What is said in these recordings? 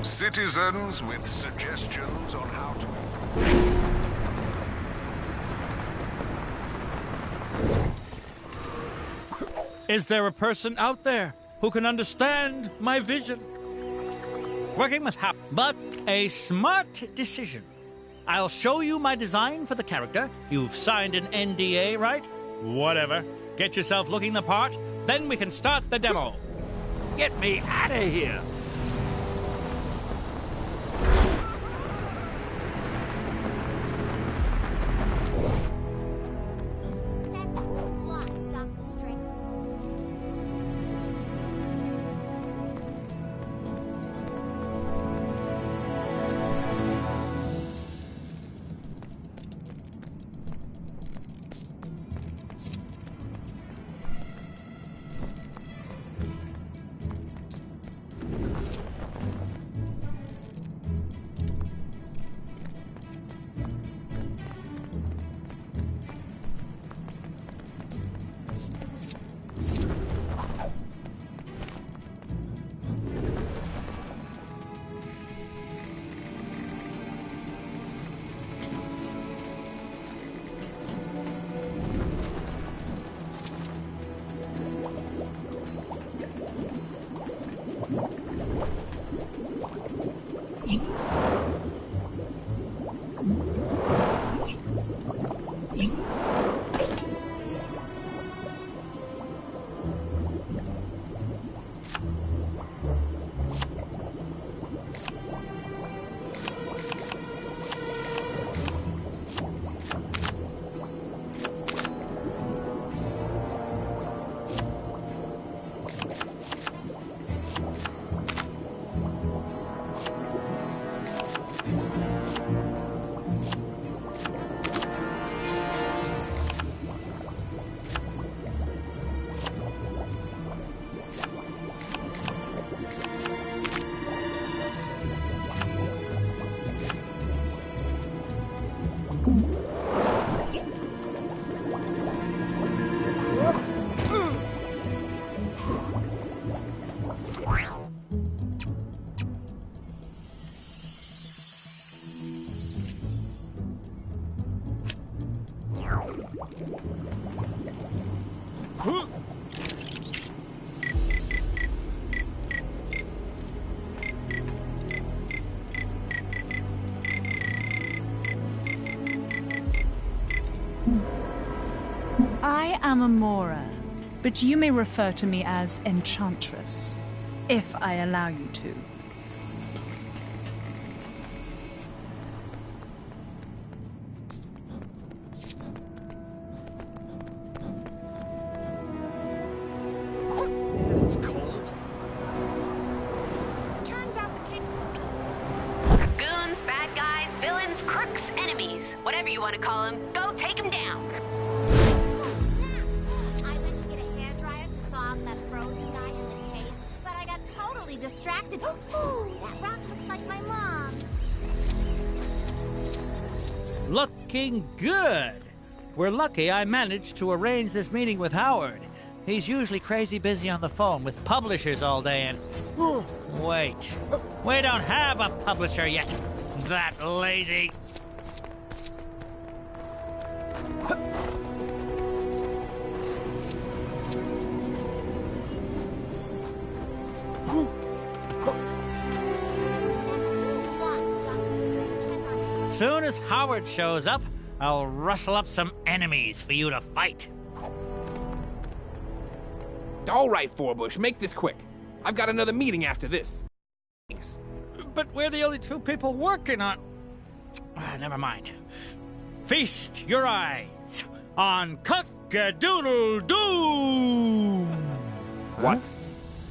Citizens with suggestions on how to... Is there a person out there who can understand my vision? Working with Hap, but a smart decision. I'll show you my design for the character. You've signed an NDA, right? Whatever. Get yourself looking the part, then we can start the demo. Get me out of here! I am Amora, but you may refer to me as Enchantress, if I allow you to. It's cold. Turns out the king... Goons, bad guys, villains, crooks, enemies. Whatever you want to call them, go take them down. I went to get a hairdryer to thaw out that frozen guy in the cave, but I got totally distracted. Ooh, that rock looks like my mom. Looking good. We're lucky I managed to arrange this meeting with Howard. He's usually crazy busy on the phone with publishers all day and... Wait. We don't have a publisher yet. That lazy. Soon as Howard shows up, I'll rustle up some enemies for you to fight. All right, Forbush, make this quick. I've got another meeting after this. Thanks. But we're the only two people working on... never mind. Feast your eyes on Cock-a-doodle-doo! What?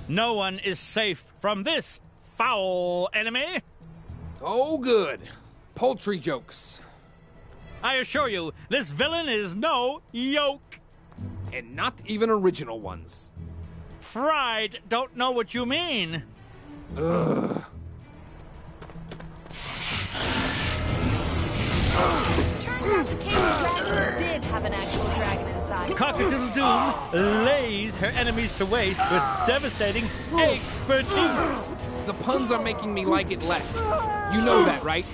No one is safe from this foul enemy. Oh, good. Poultry jokes. I assure you, this villain is no yoke. And not even original ones. Fried don't know what you mean. Ugh. Turns out the king's dragon did have an actual dragon inside. Cock-a-doodle-doo lays her enemies to waste with devastating expertise. the puns are making me like it less. You know that, right?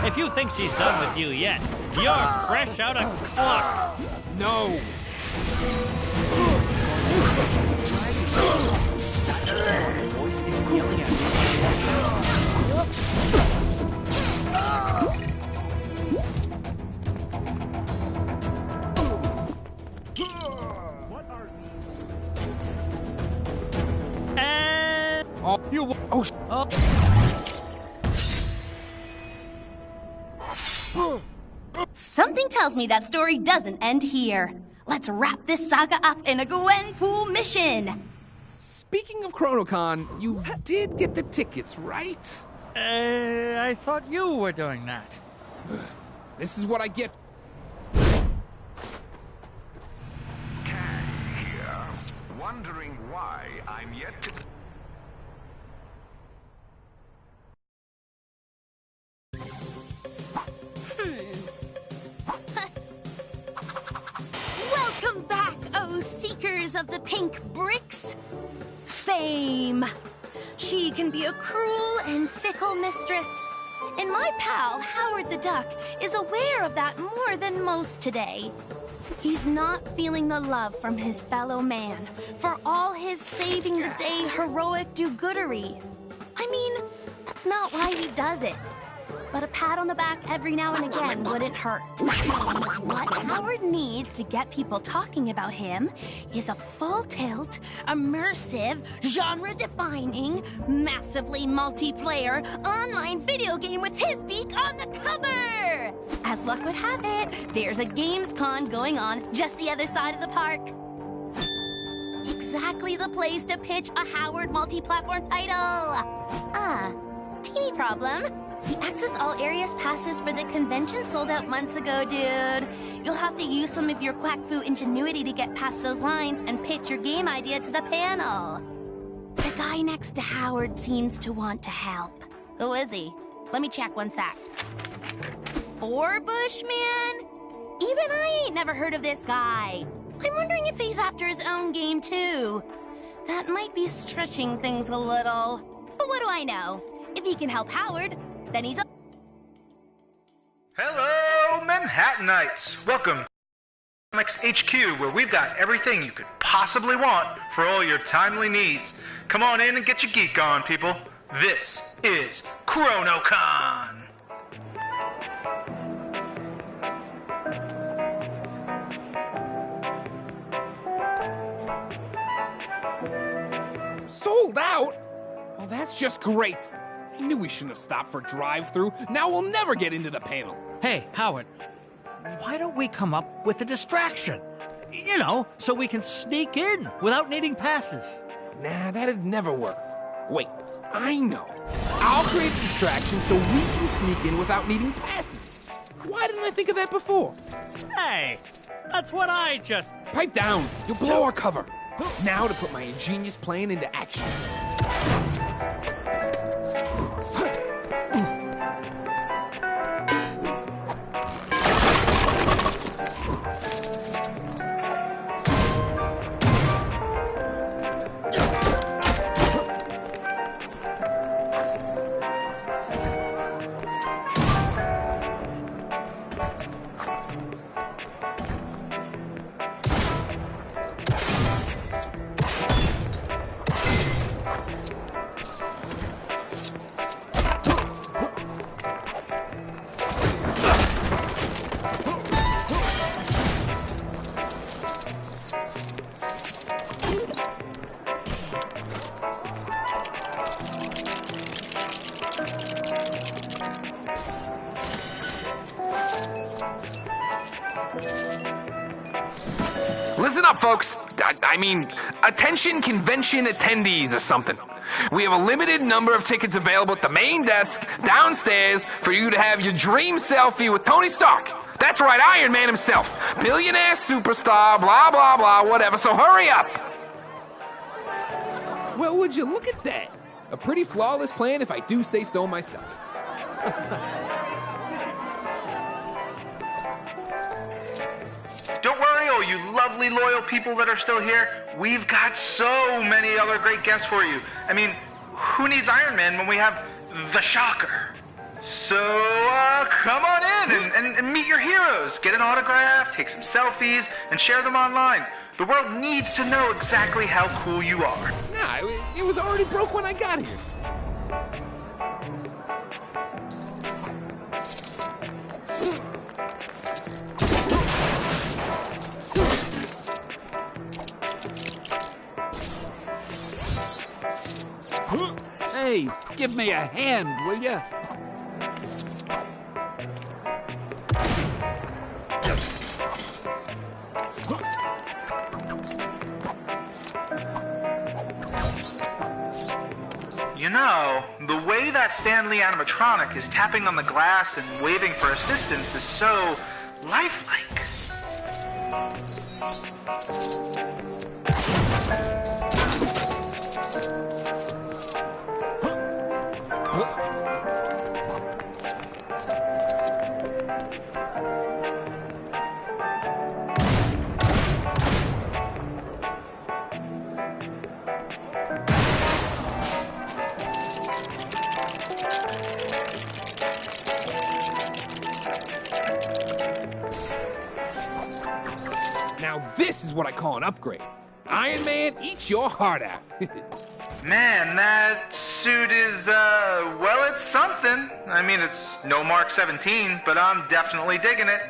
If you think she's done with you yet, you're fresh out of clock. No. Not just the voice is yelling at What are these? And Oh, Something tells me that story doesn't end here. Let's wrap this saga up in a Gwenpool mission! Speaking of ChronoCon, you did get the tickets, right? I thought you were doing that. This is what I get. Kang here, wondering why I'm yet to... Welcome back, oh seekers of the pink bricks! Fame. She can be a cruel and fickle mistress. And my pal, Howard the Duck, is aware of that more than most today. He's not feeling the love from his fellow man for all his saving-the-day heroic do-goodery. I mean, that's not why he does it. But a pat on the back every now and again wouldn't hurt. What Howard needs to get people talking about him is a full-tilt, immersive, genre-defining, massively multiplayer online video game with his beak on the cover! As luck would have it, there's a Gamescon going on just the other side of the park. Exactly the place to pitch a Howard multi-platform title. Teeny problem. The Access All Areas passes for the convention sold out months ago, dude. You'll have to use some of your quack fu ingenuity to get past those lines and pitch your game idea to the panel. The guy next to Howard seems to want to help. Who is he? Let me check one sec. Forbush, man? Even I ain't never heard of this guy. I'm wondering if he's after his own game, too. That might be stretching things a little. But what do I know? If he can help Howard, then he's... Hello, Manhattanites! Welcome to Comics HQ, where we've got everything you could possibly want for all your timely needs. Come on in and get your geek on, people. This is ChronoCon! Sold out? Well, that's just great. I knew we shouldn't have stopped for drive-thru. Now we'll never get into the panel. Hey, Howard, why don't we come up with a distraction? You know, so we can sneak in without needing passes. Nah, that'd never work. Wait, I know. I'll create a distraction so we can sneak in without needing passes. Why didn't I think of that before? Hey, that's what I just... Pipe down. You'll blow our cover. Now to put my ingenious plan into action. Listen up, folks. I mean, attention convention attendees or something. We have a limited number of tickets available at the main desk downstairs for you to have your dream selfie with Tony Stark. That's right, Iron Man himself. Billionaire superstar, blah, blah, blah, whatever. So hurry up. Well, would you look at that? A pretty flawless plan if I do say so myself. Don't Oh, you lovely, loyal people that are still here. We've got so many other great guests for you. I mean, who needs Iron Man when we have the Shocker? So, come on in and meet your heroes. Get an autograph, take some selfies, and share them online. The world needs to know exactly how cool you are. Nah, it was already broke when I got here. Hey, give me a hand, will ya? You know, the way that Stanley animatronic is tapping on the glass and waving for assistance is so lifelike. Now this is what I call an upgrade. Iron Man, eat your heart out. Man, that suit is, well, it's something. I mean, it's no Mark 17, but I'm definitely digging it.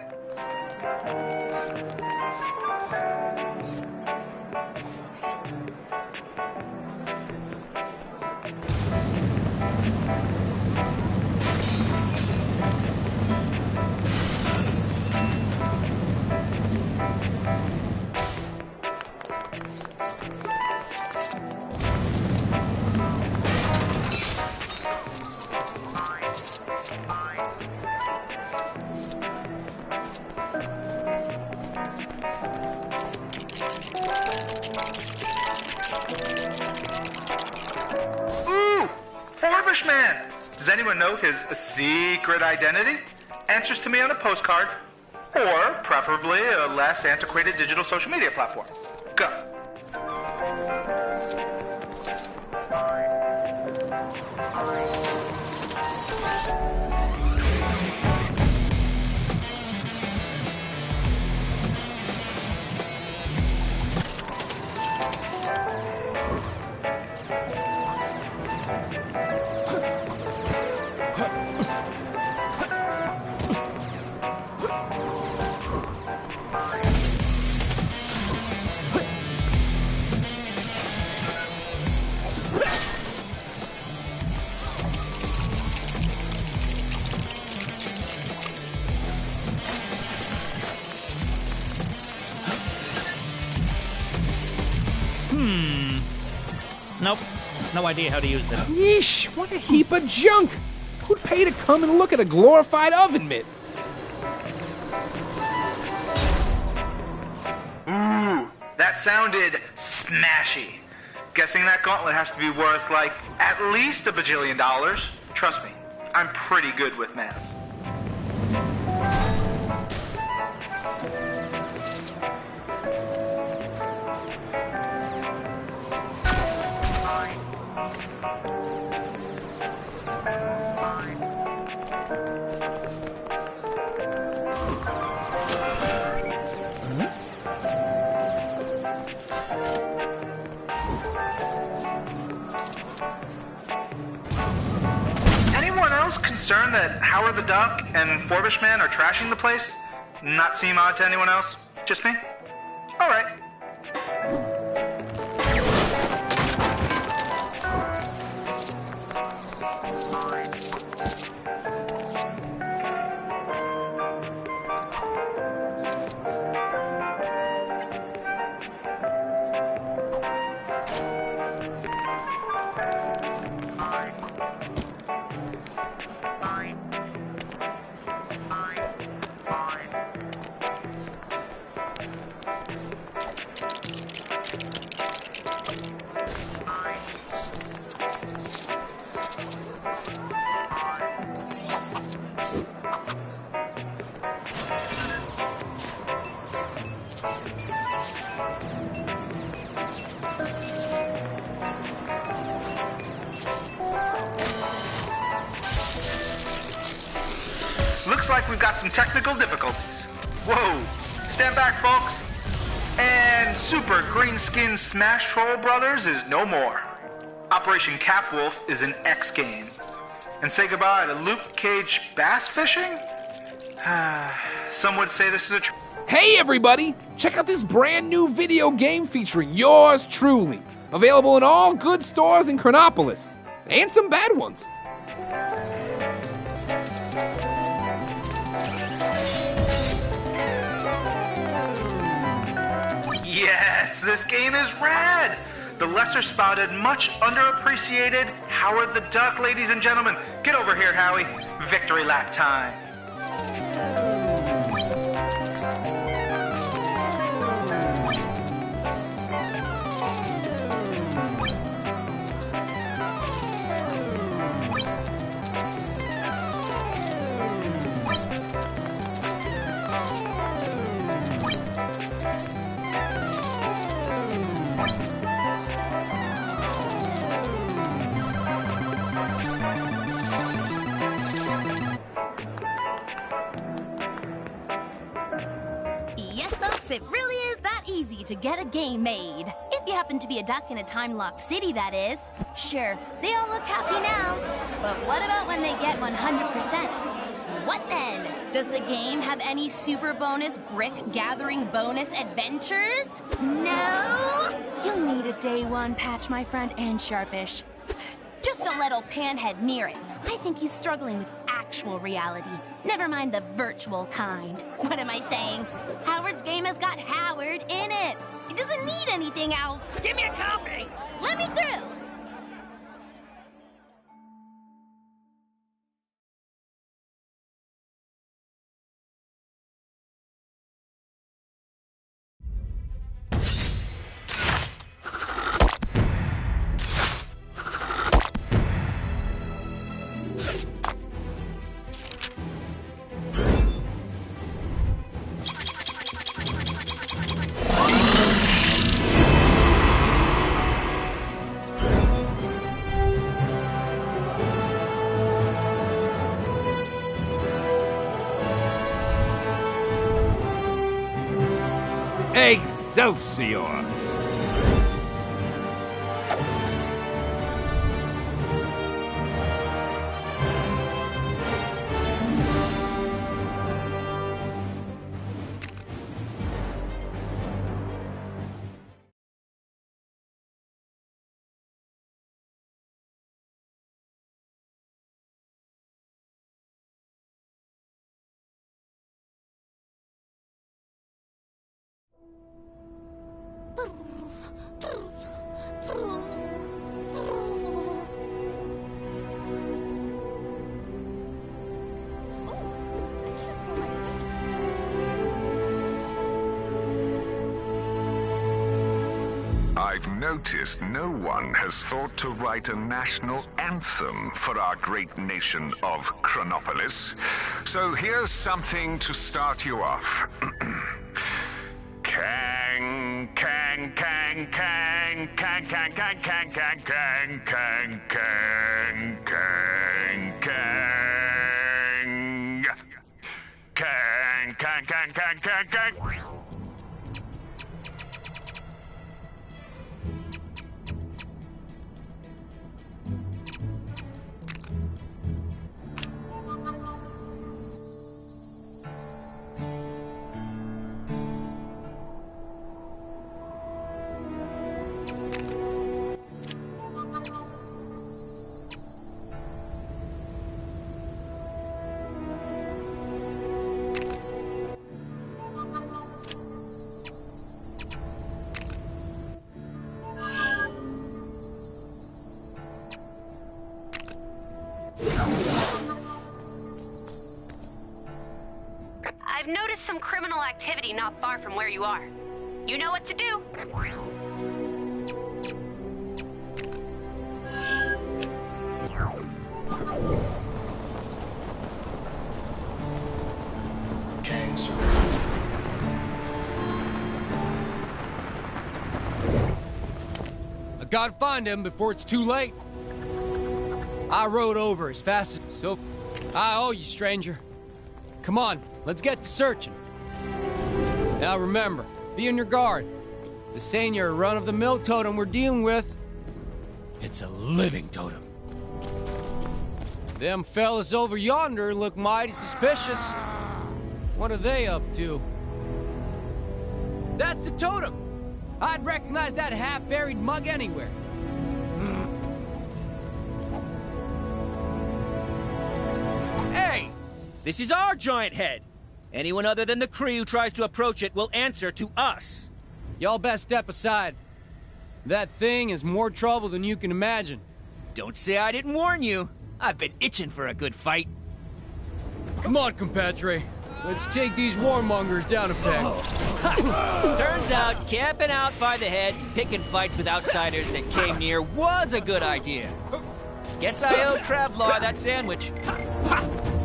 Ooh! Forbush Man! Does anyone know his secret identity? Answers to me on a postcard, or preferably a less antiquated digital social media platform. Go. Nope. No idea how to use this. Yeesh, what a heap of junk. Who'd pay to come and look at a glorified oven mitt? Ooh, that sounded smashy. Guessing that gauntlet has to be worth, like, at least $1 bajillion. Trust me, I'm pretty good with maths. Anyone else concerned that Howard the Duck and Forbush Man are trashing the place? Not seem odd to anyone else? Just me? All right. Looks like we've got some technical difficulties. Whoa! Stand back, folks! And Super Green Skin Smash Troll Brothers is no more. Operation Capwolf is an X game. And say goodbye to Luke Cage bass fishing? Some would say this is a... Hey everybody! Check out this brand new video game featuring yours truly. Available in all good stores in Chronopolis. And some bad ones. Yes, this game is rad! The lesser spotted, much underappreciated Howard the Duck, ladies and gentlemen. Get over here, Howie. Victory lap time. It really is that easy to get a game made. If you happen to be a duck in a time-locked city, that is. Sure, they all look happy now. But what about when they get 100%? What then? Does the game have any super bonus brick gathering bonus adventures? No? You'll need a day one patch, my friend, and Sharpish. Just don't let old Panhead near it. I think he's struggling with actual reality. Never mind the virtual kind. What am I saying? Howard's game has got Howard in it. It doesn't need anything else. Give me a copy. Let me through. Excelsior! I've noticed no one has thought to write a national anthem for our great nation of Chronopolis. So here's something to start you off. Kang, kang, kang, kang, kang, kang, kang, kang, kang, kang, kang, kang, kang, kang. Kang, kang, kang, kang, kang, kang. I've noticed some criminal activity not far from where you are. You know what to do. gotta find him before it's too late. I rode over as fast as... So, I owe you, stranger. Come on, let's get to searching. Now remember, be on your guard. This ain't your run-of-the-mill totem we're dealing with. It's a living totem. Them fellas over yonder look mighty suspicious. What are they up to? That's the totem! I'd recognize that half-buried mug anywhere. Hey! This is our giant head! Anyone other than the Kree who tries to approach it will answer to us. Y'all best step aside. That thing is more trouble than you can imagine. Don't say I didn't warn you. I've been itching for a good fight. Come on, compadre. Let's take these warmongers down a peg. Turns out camping out by the head, picking fights with outsiders that came near was a good idea. Guess I owe Travlar that sandwich.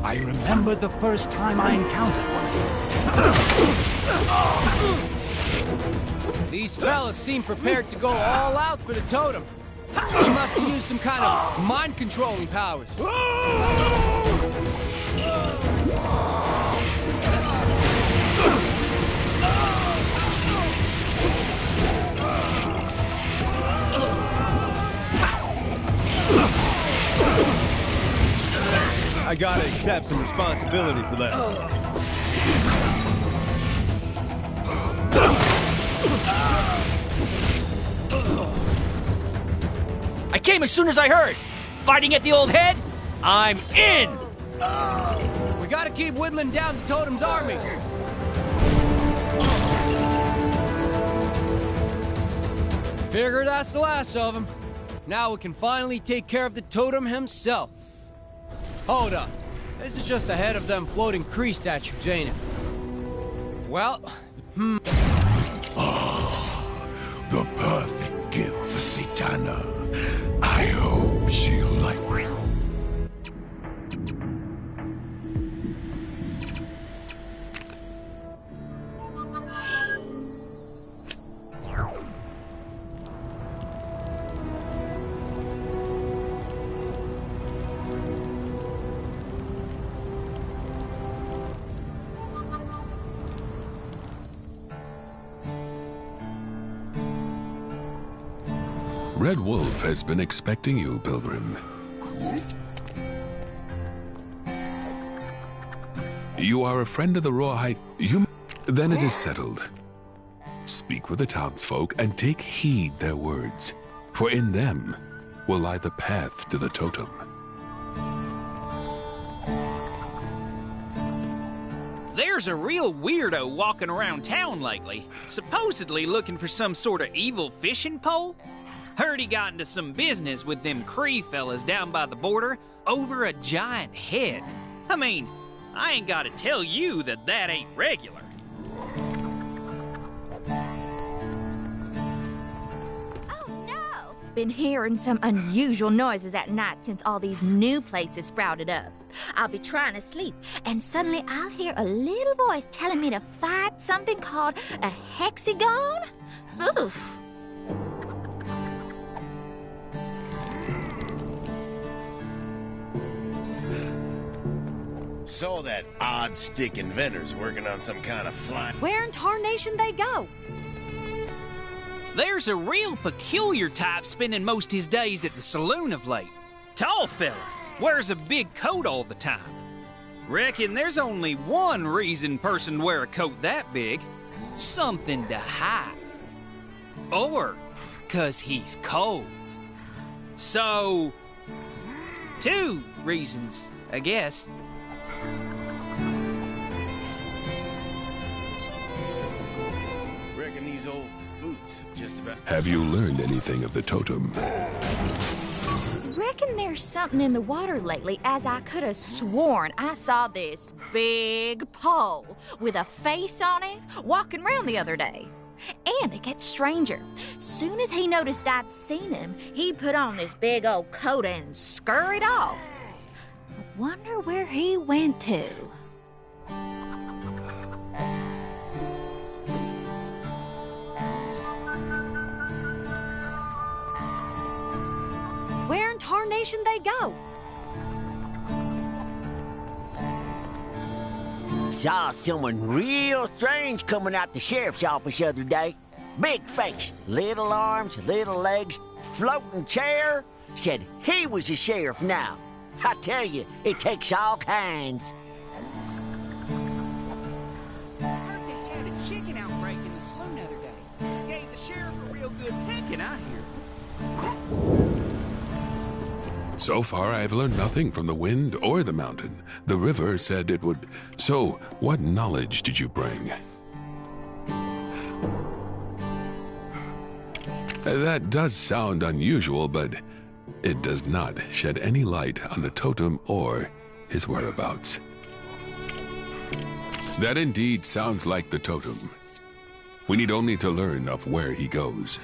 I remember the first time I encountered one. These fellas seem prepared to go all out for the totem. He must have used some kind of mind-controlling powers. I gotta accept some responsibility for that. I came as soon as I heard. Fighting at the old head? I'm in! We gotta keep whittling down the totem's army. Figure that's the last of them. Now we can finally take care of the totem himself. Hold up. This is just the head of them floating Kree statues, ain't it? Well, The perfect gift for Satana. I hope she'll like it. Red Wolf has been expecting you, Pilgrim. You are a friend of the Rawhide. Then it is settled. Speak with the townsfolk and take heed their words, for in them will lie the path to the totem. There's a real weirdo walking around town lately, supposedly looking for some sort of evil fishing pole. Heard he got into some business with them Kree fellas down by the border over a giant head. I mean, I ain't gotta tell you that that ain't regular. Been hearing some unusual noises at night since all these new places sprouted up. I'll be trying to sleep, and suddenly I'll hear a little voice telling me to fight something called a hexagon? Oof. Saw that odd stick inventor's working on some kind of flying. Where in tarnation they go? There's a real peculiar type spending most his days at the saloon of late. Tall fella, wears a big coat all the time. Reckon there's only one reason person wear a coat that big. Something to hide. Or 'cause he's cold. So, two reasons, I guess. Reckon these old boots have just about... Have you learned anything of the totem? Reckon there's something in the water lately, as I could have sworn I saw this big pole with a face on it walking around the other day. And it gets stranger. Soon as he noticed I'd seen him, he put on this big old coat and scurried off. I wonder where he went to. darnation they go. Saw someone real strange coming out the sheriff's office the other day. Big face, little arms, little legs, floating chair. Said he was the sheriff now. I tell you, it takes all kinds. Heard they had a chicken outbreak in the saloon the other day. Gave the sheriff a real good picking, I hear. So far, I've learned nothing from the wind or the mountain. The river said it would. So, what knowledge did you bring? That does sound unusual, but it does not shed any light on the totem or his whereabouts. That indeed sounds like the totem. We need only to learn of where he goes.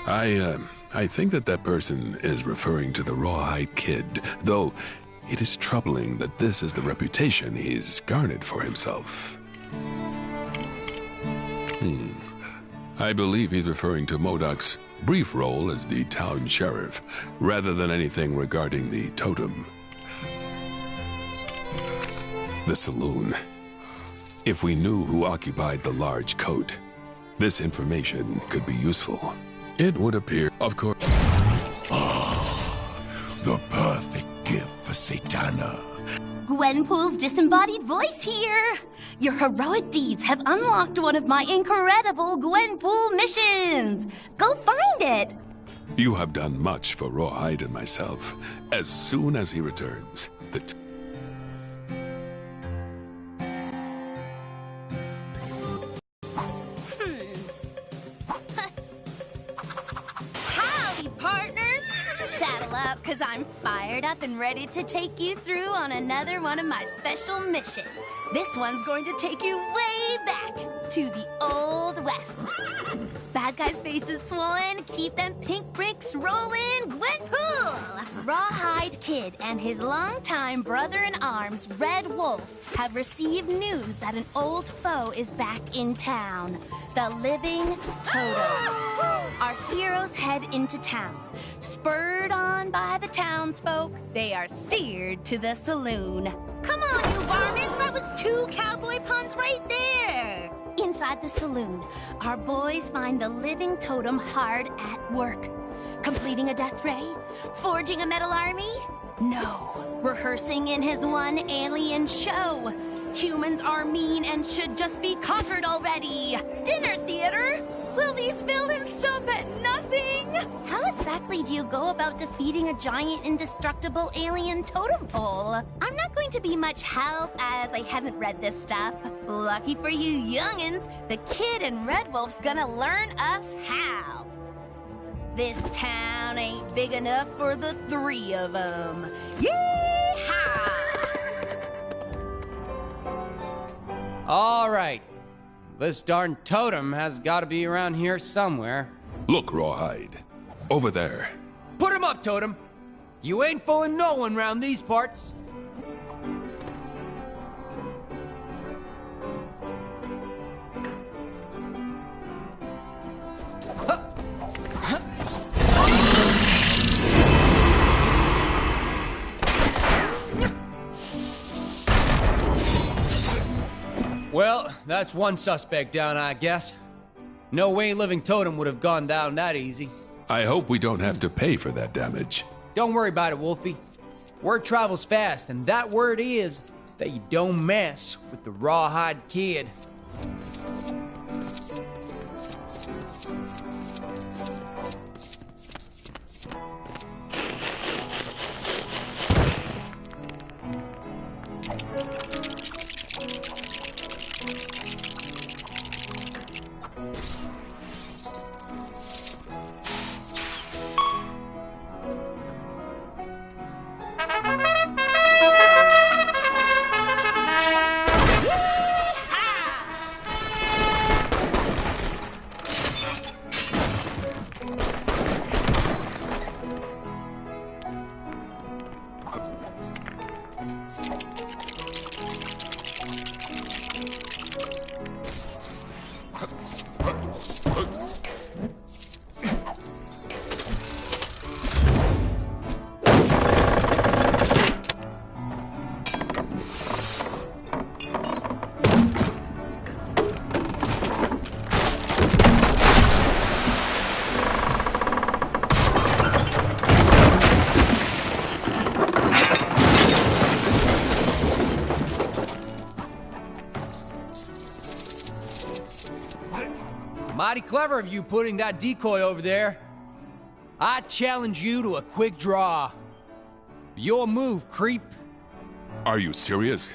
I think that person is referring to the Rawhide Kid, though it is troubling that this is the reputation he's garnered for himself. I believe he's referring to Modoc's brief role as the town sheriff, rather than anything regarding the totem. The saloon. If we knew who occupied the large coat, this information could be useful. It would appear, of course. The perfect gift for Satana. Gwenpool's disembodied voice here. Your heroic deeds have unlocked one of my incredible Gwenpool missions. Go find it. You have done much for Rawhide and myself. As soon as he returns, Howdy, partners. Saddle up, because I'm fired up and ready to take you through on another one of my special missions. This one's going to take you way back to the Old West. Bad guys' faces swollen, keep them pink bricks rolling, Gwenpool! Rawhide Kid and his longtime brother-in-arms, Red Wolf, have received news that an old foe is back in town. The Living Totem. Our heroes head into town. Spurred on by the townsfolk, they are steered to the saloon. Come on, you varmints! That was 2 cowboy puns right there! Inside the saloon, our boys find the Living Totem hard at work. Completing a death ray? Forging a metal army? No. Rehearsing in his one alien show. Humans are mean and should just be conquered already. Dinner theater? Will these villains stop at nothing? How exactly do you go about defeating a giant indestructible alien totem pole? I'm not going to be much help as I haven't read this stuff. Lucky for you youngins, the Kid and Red Wolf's gonna learn us how. This town ain't big enough for the 3 of them. Yeehaw! All right. This darn totem has got to be around here somewhere. Look, Rawhide. Over there. Put him up, Totem. You ain't fooling no one round these parts. Well, that's one suspect down, I guess. No way Living Totem would have gone down that easy. I hope we don't have to pay for that damage. Don't worry about it, Wolfie. Word travels fast, and that word is that you don't mess with the Rawhide Kid. Mighty clever of you putting that decoy over there. I challenge you to a quick draw. Your move, creep. Are you serious?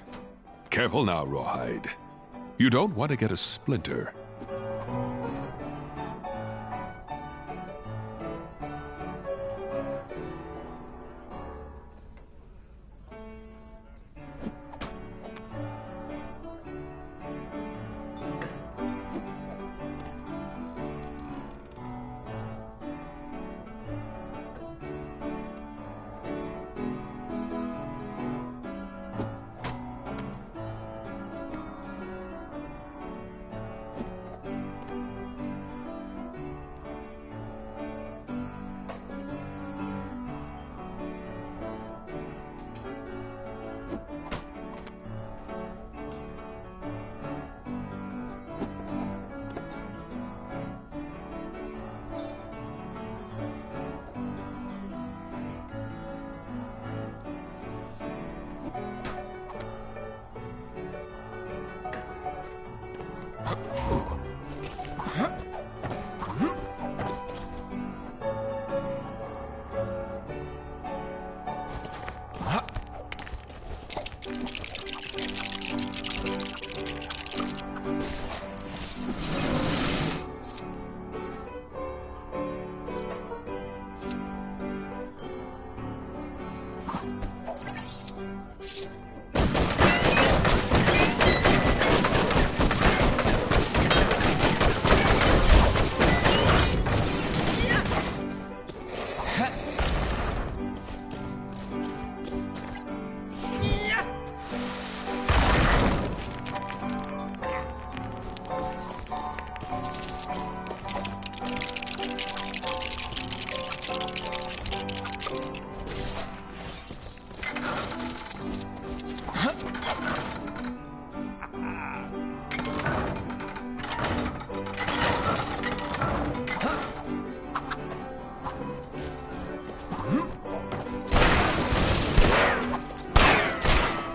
Careful now, Rawhide. You don't want to get a splinter.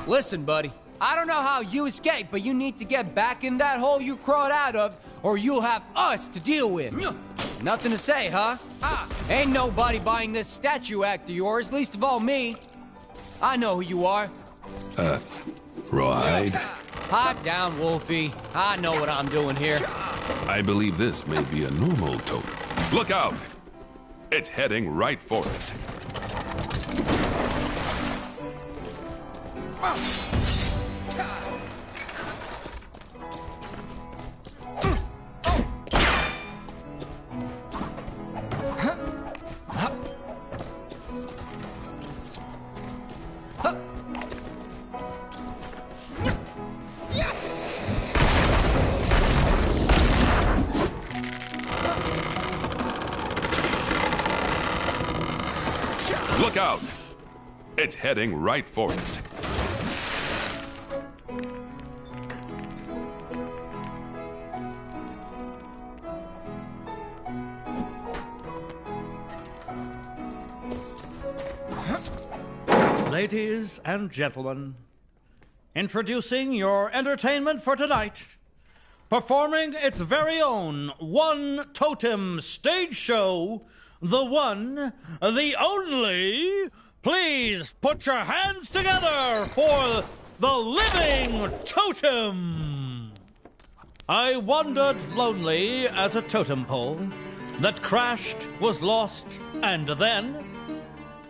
Listen, buddy, I don't know how you escaped, but you need to get back in that hole you crawled out of, or you'll have us to deal with. Nothing to say, huh? Ain't nobody buying this statue act of yours, least of all me. I know who you are. Rawhide? Pipe down, Wolfie. I know what I'm doing here. I believe this may be a normal totem. Look out! It's heading right for us. Look out! It's heading right for us. Ladies and gentlemen, introducing your entertainment for tonight, performing its very own One Totem stage show, the one, the only. Please put your hands together for the Living Totem. I wandered lonely as a totem pole that crashed, was lost, and then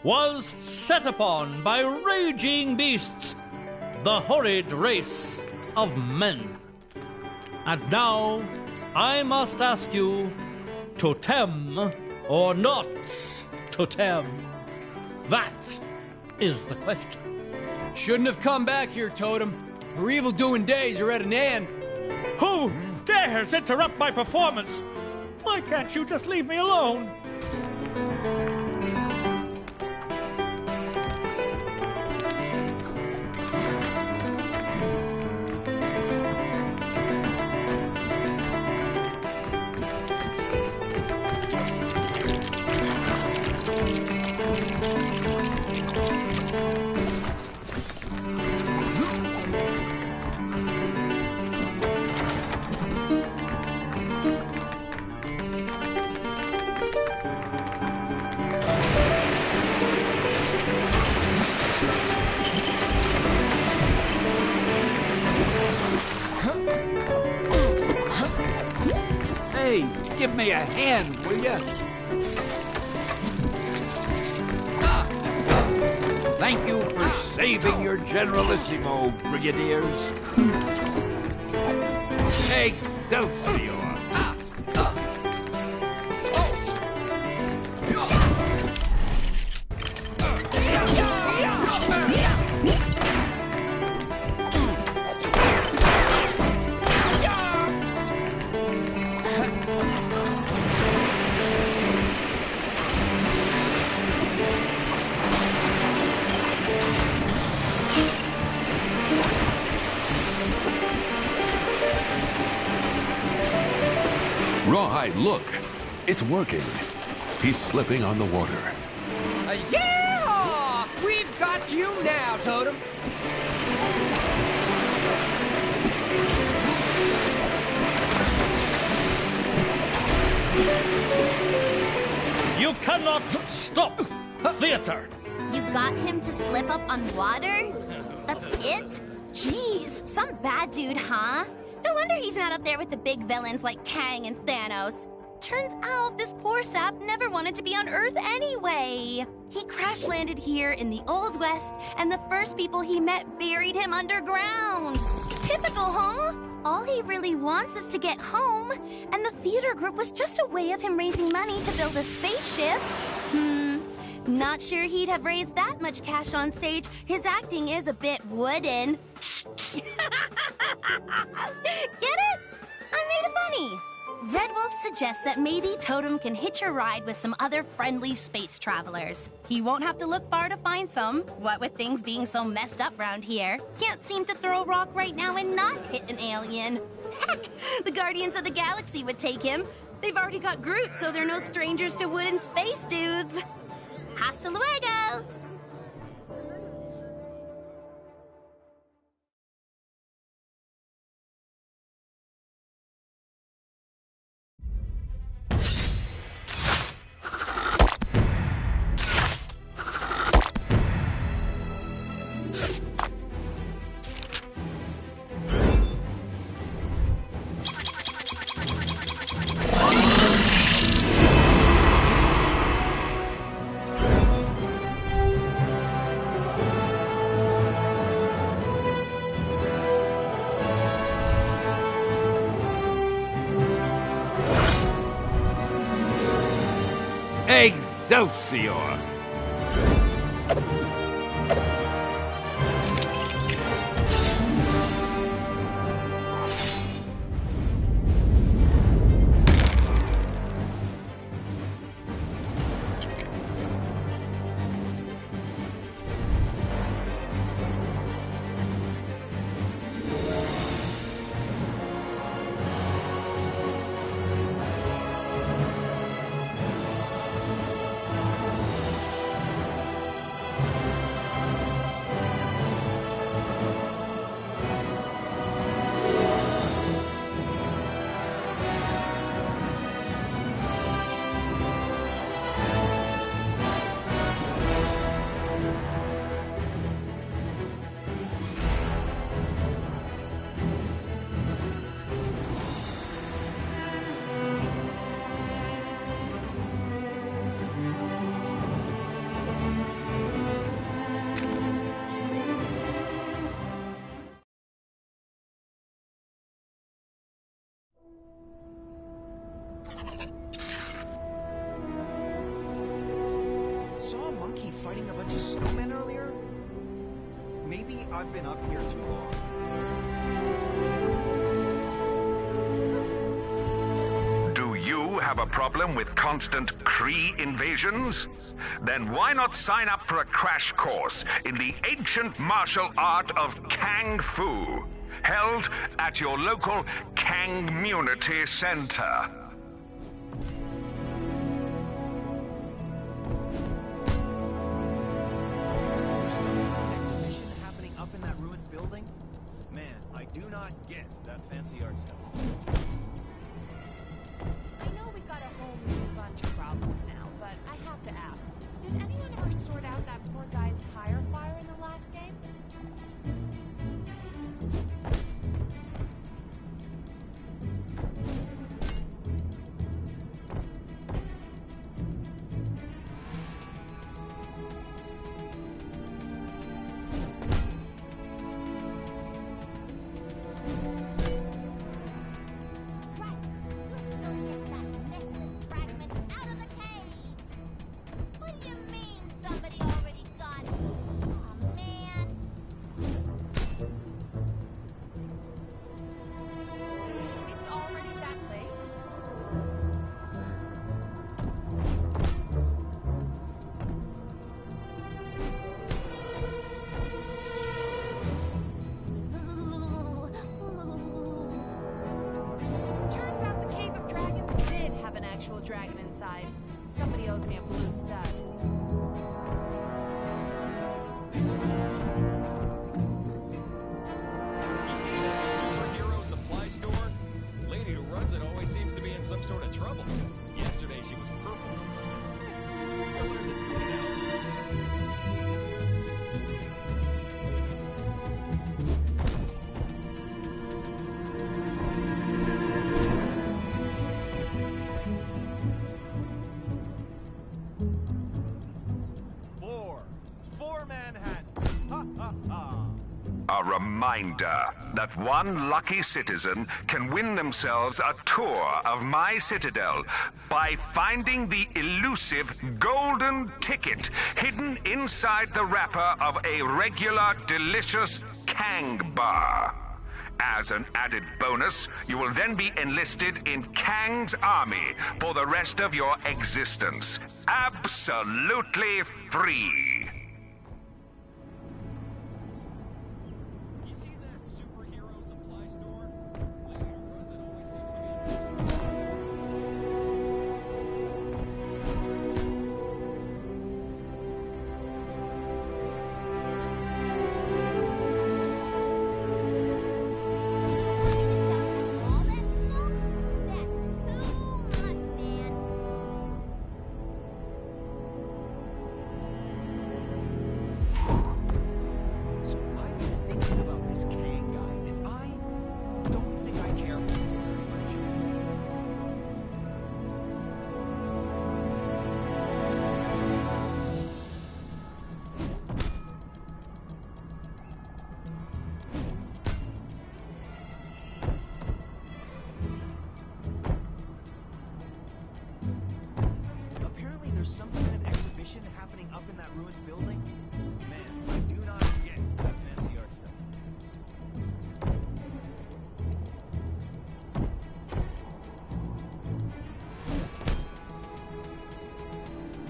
was set upon by raging beasts, the horrid race of men. And now I must ask you, totem or not totem? That is the question. Shouldn't have come back here, Totem. Your evil-doing days are at an end. Who dares interrupt my performance? Why can't you just leave me alone? Hey, give me a hand, will ya? Thank you for saving your Generalissimo, Brigadiers. Excelsior! Rawhide, look! It's working. He's slipping on the water. Yeah! We've got you now, Totem. You cannot stop theater. You got him to slip up on water? That's it? Jeez, some bad dude, huh? No wonder he's not up there with the big villains like Kang and Thanos. Turns out this poor sap never wanted to be on Earth anyway. He crash-landed here in the Old West, and the first people he met buried him underground. Typical, huh? All he really wants is to get home, and the theater group was just a way of him raising money to build a spaceship. Not sure he'd have raised that much cash on stage. His acting is a bit wooden. Get it? I made it funny. Red Wolf suggests that maybe Totem can hitch a ride with some other friendly space travelers. He won't have to look far to find some, what with things being so messed up round here. Can't seem to throw a rock right now and not hit an alien. Heck, the Guardians of the Galaxy would take him. They've already got Groot, so they're no strangers to wooden space dudes. Hasta luego! Excelsior! Saw a monkey fighting a bunch of snowmen earlier? Maybe I've been up here too long. Do you have a problem with constant Kree invasions? Then why not sign up for a crash course in the ancient martial art of Kang Fu, held at your local Kangmunity Center. That fancy art stuff. I know we've got a whole new bunch of problems now, but I have to ask, did anyone ever sort out that poor guy's tire fire in the last game? little dragon inside. Somebody owes me a blue stud. You see that superhero supply store? Lady who runs it always seems to be in some sort of trouble. Yesterday she was purple. I learned to tune it out. For Manhattan. Ha ha ha. A reminder that one lucky citizen can win themselves a tour of my citadel by finding the elusive golden ticket hidden inside the wrapper of a regular delicious Kang bar. As an added bonus, you will then be enlisted in Kang's army for the rest of your existence. Absolutely free. Some kind of exhibition happening up in that ruined building? Man, I do not get that fancy art stuff.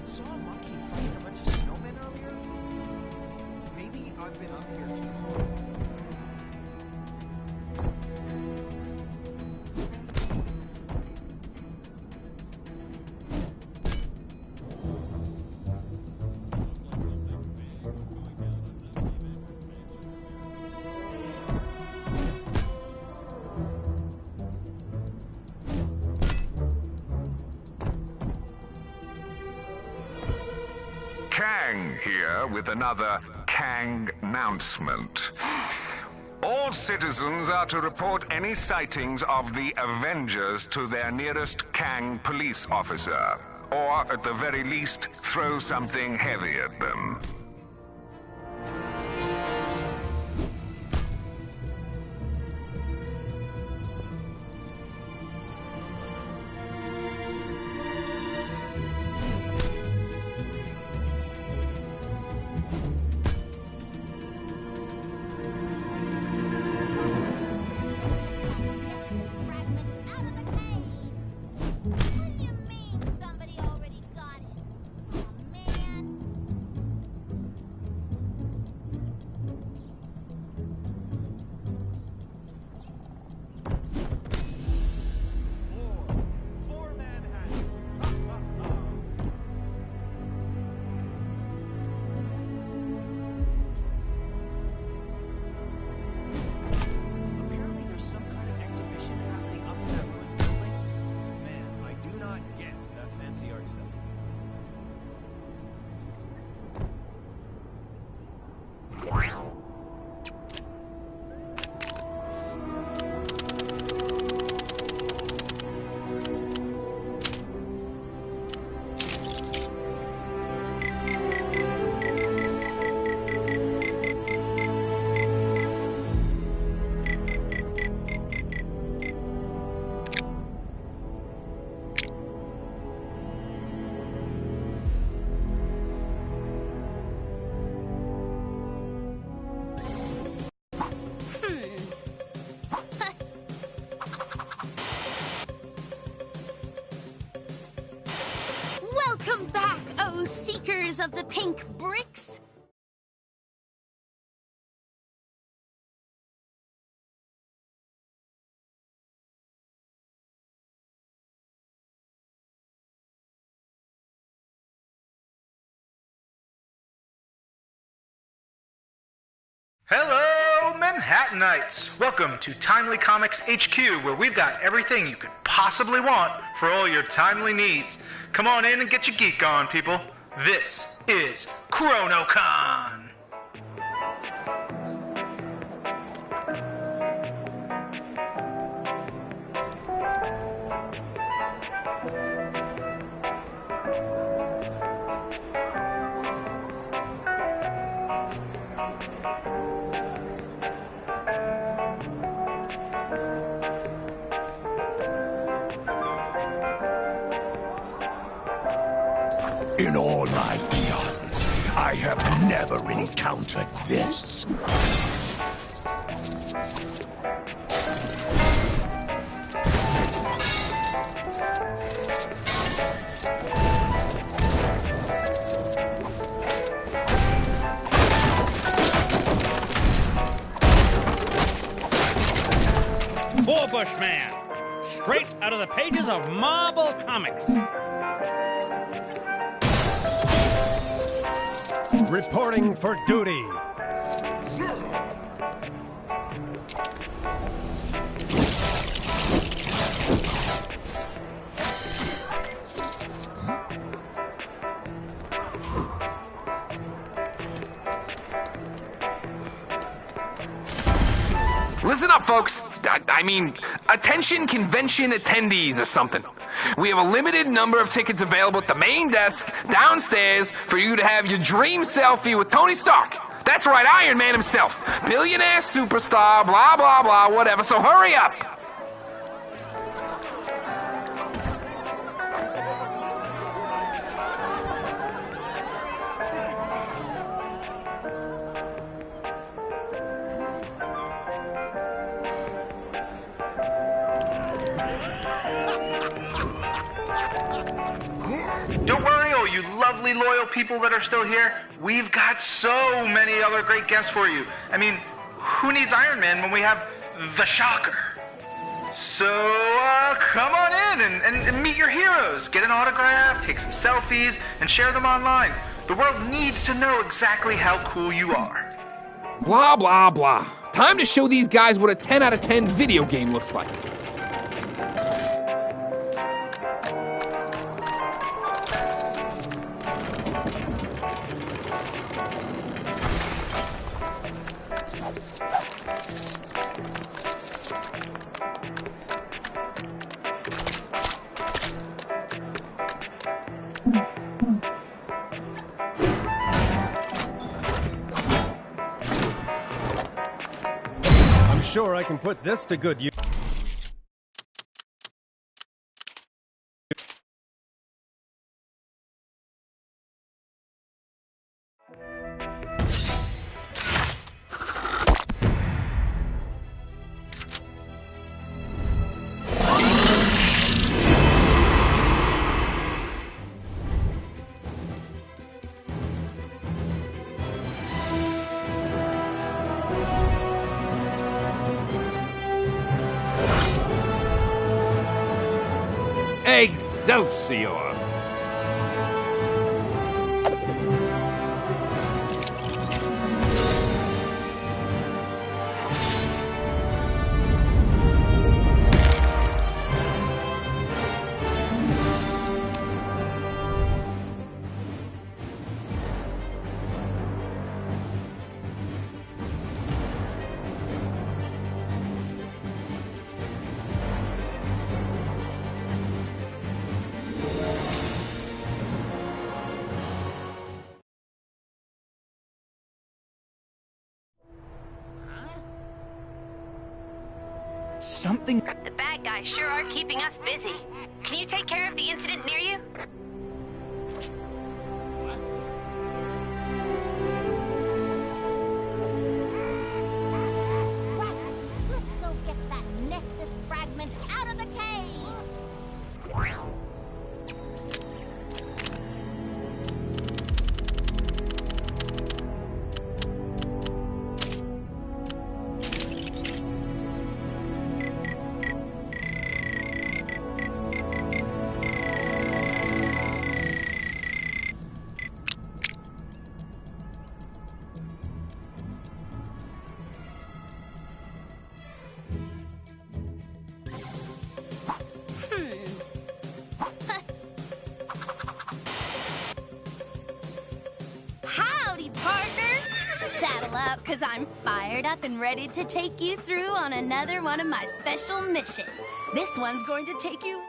Saw a monkey fighting a bunch of snowmen earlier? Maybe I've been up here too long. Kang here with another Kang announcement. All citizens are to report any sightings of the Avengers to their nearest Kang police officer, or at the very least, throw something heavy at them. Welcome back, oh seekers of the pink bricks! Hello, Manhattanites! Welcome to Timely Comics HQ, where we've got everything you could possibly want for all your timely needs. Come on in and get your geek on, people. This is ChronoCon! In all my eons, I have never encountered this. Warbush Man, straight out of the pages of Marvel Comics. Reporting for duty. Listen up, folks. I mean, attention convention attendees or something. We have a limited number of tickets available at the main desk downstairs for you to have your dream selfie with Tony Stark. That's right, Iron Man himself. Billionaire superstar, blah, blah, blah, whatever. So hurry up. Don't worry, all you lovely, loyal people that are still here. We've got so many other great guests for you. I mean, who needs Iron Man when we have the Shocker? So, come on in and meet your heroes. Get an autograph, take some selfies, and share them online. The world needs to know exactly how cool you are. Blah, blah, blah. Time to show these guys what a 10 out of 10 video game looks like. I'm sure I can put this to good use. Excelsior! Something. The bad guys sure are keeping us busy. Can you take care of the incident near you? Let's go get that Nexus fragment out of the cave! up, because I'm fired up and ready to take you through on another one of my special missions. This one's going to take you way...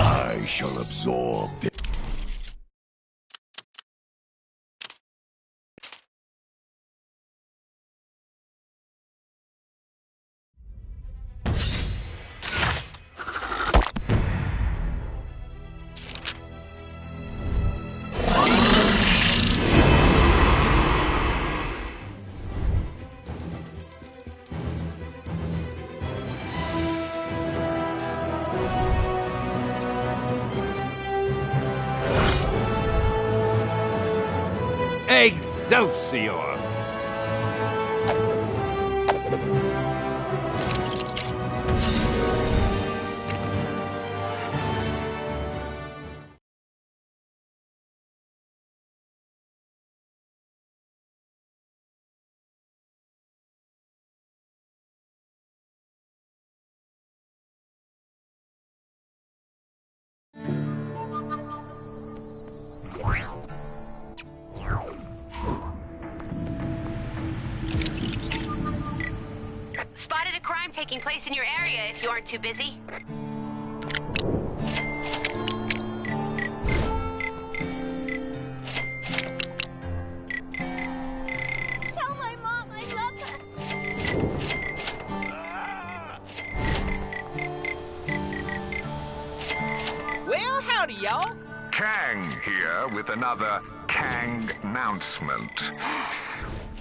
I shall absorb this. Excelsior! Spotted a crime taking place in your area if you aren't too busy. Tell my mom I love her. Well, howdy, y'all. Kang here with another Kang announcement.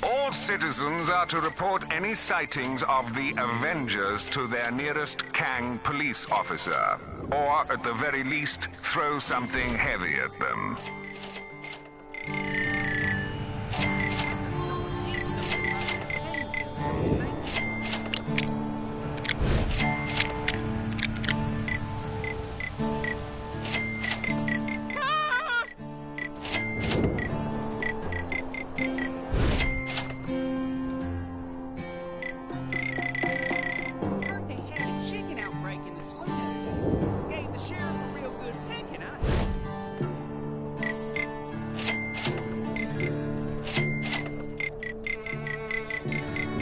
All citizens are to report any sightings of the Avengers to their nearest Kang police officer, or at the very least, throw something heavy at them. Heard they had a chicken outbreak in the saloon. Gave the sheriff a real good picking,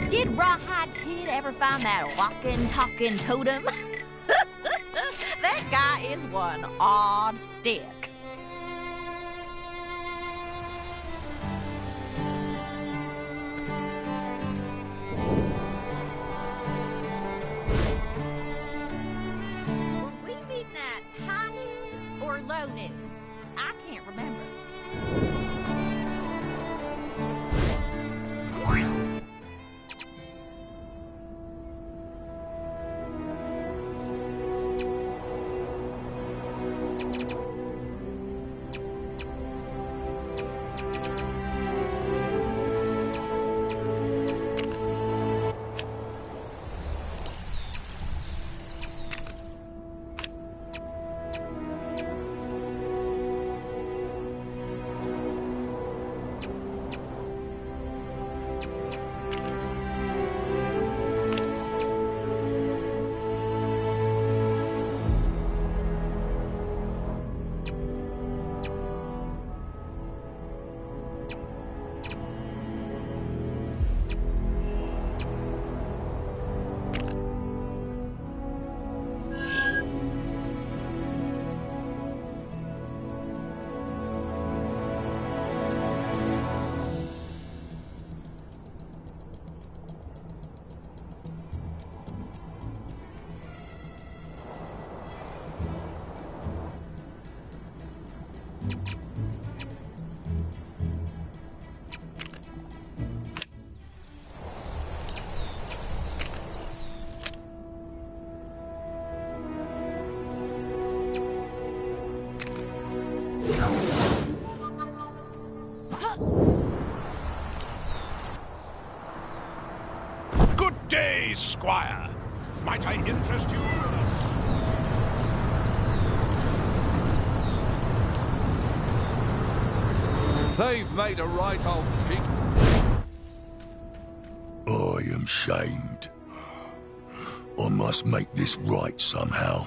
Did Rawhide Kid ever find that walking, talking totem? That guy is one odd stick. Were we meeting at high noon or low noon? I can't remember. Good day, Squire. Might I interest you in us? They've made a right old pig. I am shamed. I must make this right somehow.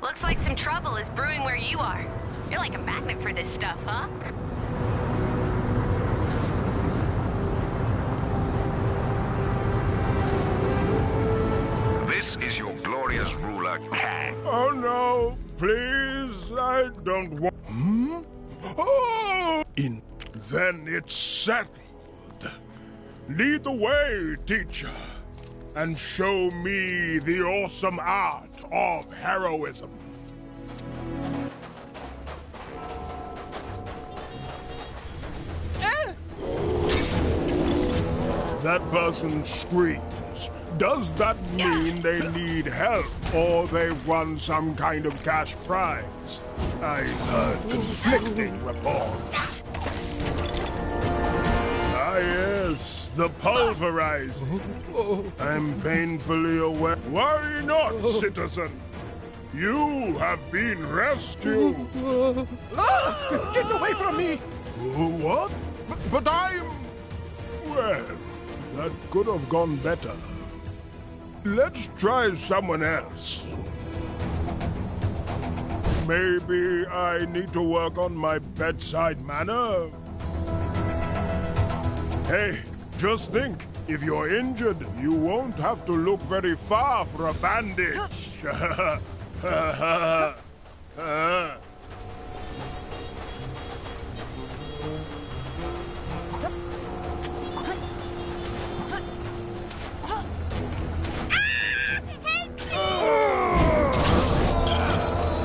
Looks like some trouble is brewing where you are. You're like a magnet for this stuff, huh? This is your glorious ruler, Kang. Oh no, please, I don't want... Oh! Then it's settled. Lead the way, teacher, and show me the awesome art of heroism. That person screams. Does that mean they need help or they've won some kind of cash prize? I've heard conflicting reports. Ah, yes, the pulverizer. I'm painfully aware. Worry not, citizen. You have been rescued. Get away from me! What? But I'm... Well, that could have gone better. Let's try someone else. Maybe I need to work on my bedside manner. Hey, just think, if you're injured, you won't have to look very far for a bandage.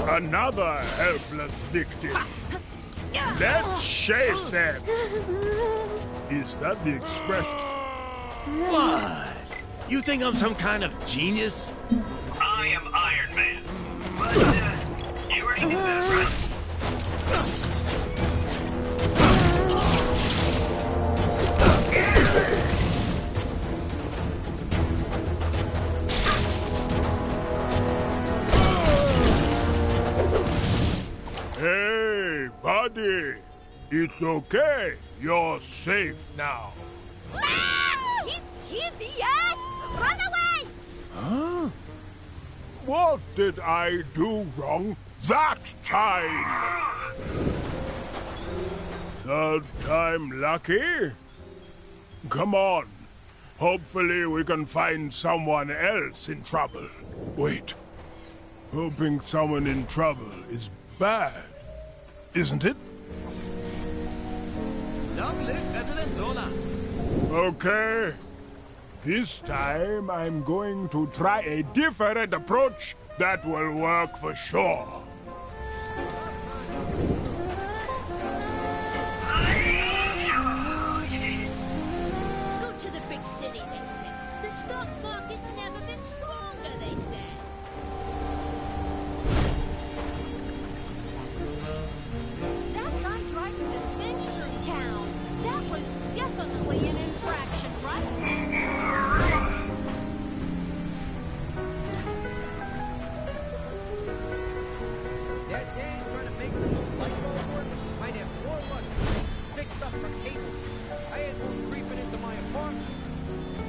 Another helpless victim. Let's shave them. Is that the expression? What? You think I'm some kind of genius? I am Iron Man. But, you already knew that, right? Hey, buddy. It's okay. You're safe now. He's hideous! Run away! Huh? What did I do wrong that time? Third time lucky? Come on. Hopefully we can find someone else in trouble. Wait. Helping someone in trouble is bad, isn't it? Long live President Zola. Okay. This time I'm going to try a different approach that will work for sure. stock market's never been stronger, they said. That guy driving the Sphinx through town. That was definitely an infraction, right? That dad trying to make the new light bulb work might have more luck fixed up for cables. I had one creeping into my apartment,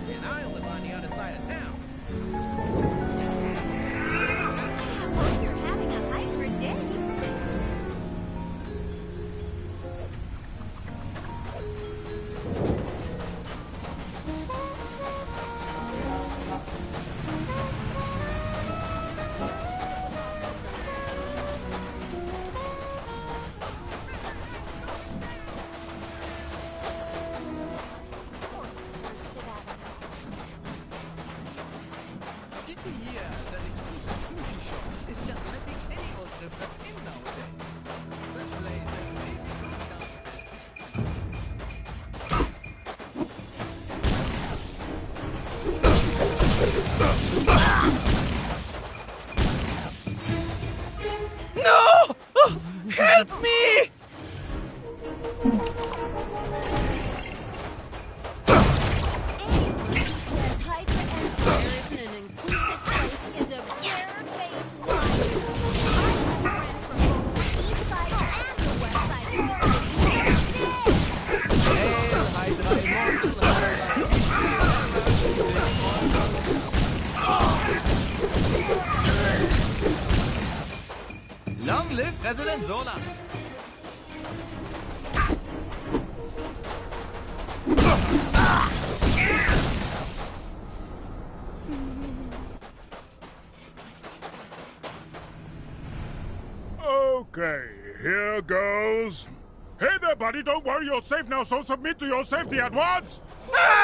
and I live on the other side of town. I hope you're having a hybrid day. Did you hear that exclusive sushi shop is just letting any old tripper in nowadays? That place has No! Oh, help me! Says Hydra Empire isn't an inclusive place is a bare-faced lie. I have friends from both the east side and the west side of the city. Hail Hydra Immortal! Long live President Zola! Okay, here goes. Hey there, buddy, don't worry, you're safe now, so submit to your safety at once! Ah!